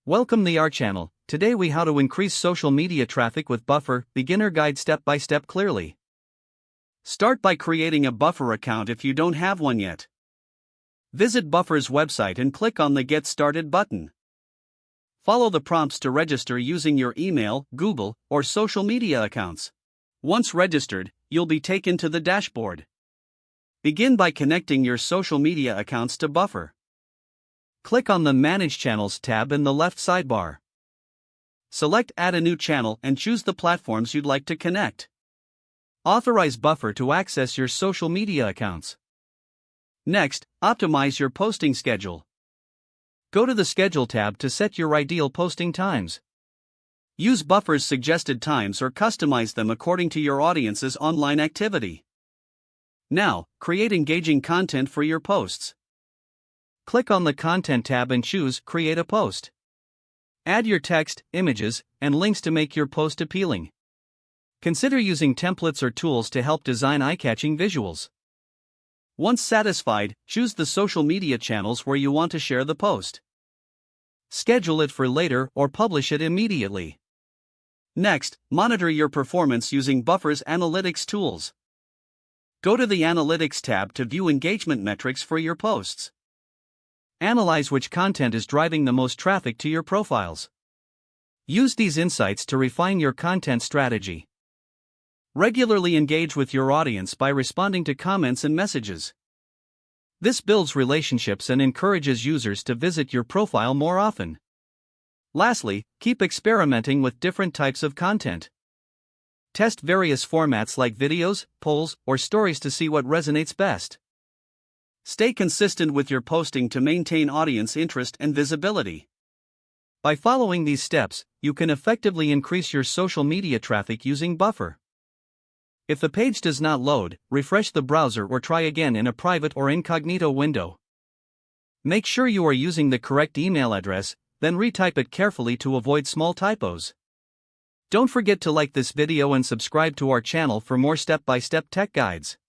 Welcome to our channel. Today we how to increase social media traffic with Buffer, beginner guide step by step clearly. Start by creating a Buffer account if you don't have one yet. Visit Buffer's website and click on the Get Started button. Follow the prompts to register using your email, Google, or social media accounts. Once registered, you'll be taken to the dashboard. Begin by connecting your social media accounts to Buffer. Click on the Manage Channels tab in the left sidebar. Select Add a new channel and choose the platforms you'd like to connect. Authorize Buffer to access your social media accounts. Next, optimize your posting schedule. Go to the Schedule tab to set your ideal posting times. Use Buffer's suggested times or customize them according to your audience's online activity. Now, create engaging content for your posts. Click on the Content tab and choose Create a Post. Add your text, images, and links to make your post appealing. Consider using templates or tools to help design eye-catching visuals. Once satisfied, choose the social media channels where you want to share the post. Schedule it for later or publish it immediately. Next, monitor your performance using Buffer's analytics tools. Go to the Analytics tab to view engagement metrics for your posts. Analyze which content is driving the most traffic to your profiles. Use these insights to refine your content strategy. Regularly engage with your audience by responding to comments and messages. This builds relationships and encourages users to visit your profile more often. Lastly, keep experimenting with different types of content. Test various formats like videos, polls, or stories to see what resonates best. Stay consistent with your posting to maintain audience interest and visibility. By following these steps, you can effectively increase your social media traffic using Buffer. If the page does not load, refresh the browser or try again in a private or incognito window. Make sure you are using the correct email address, then retype it carefully to avoid small typos. Don't forget to like this video and subscribe to our channel for more step-by-step tech guides.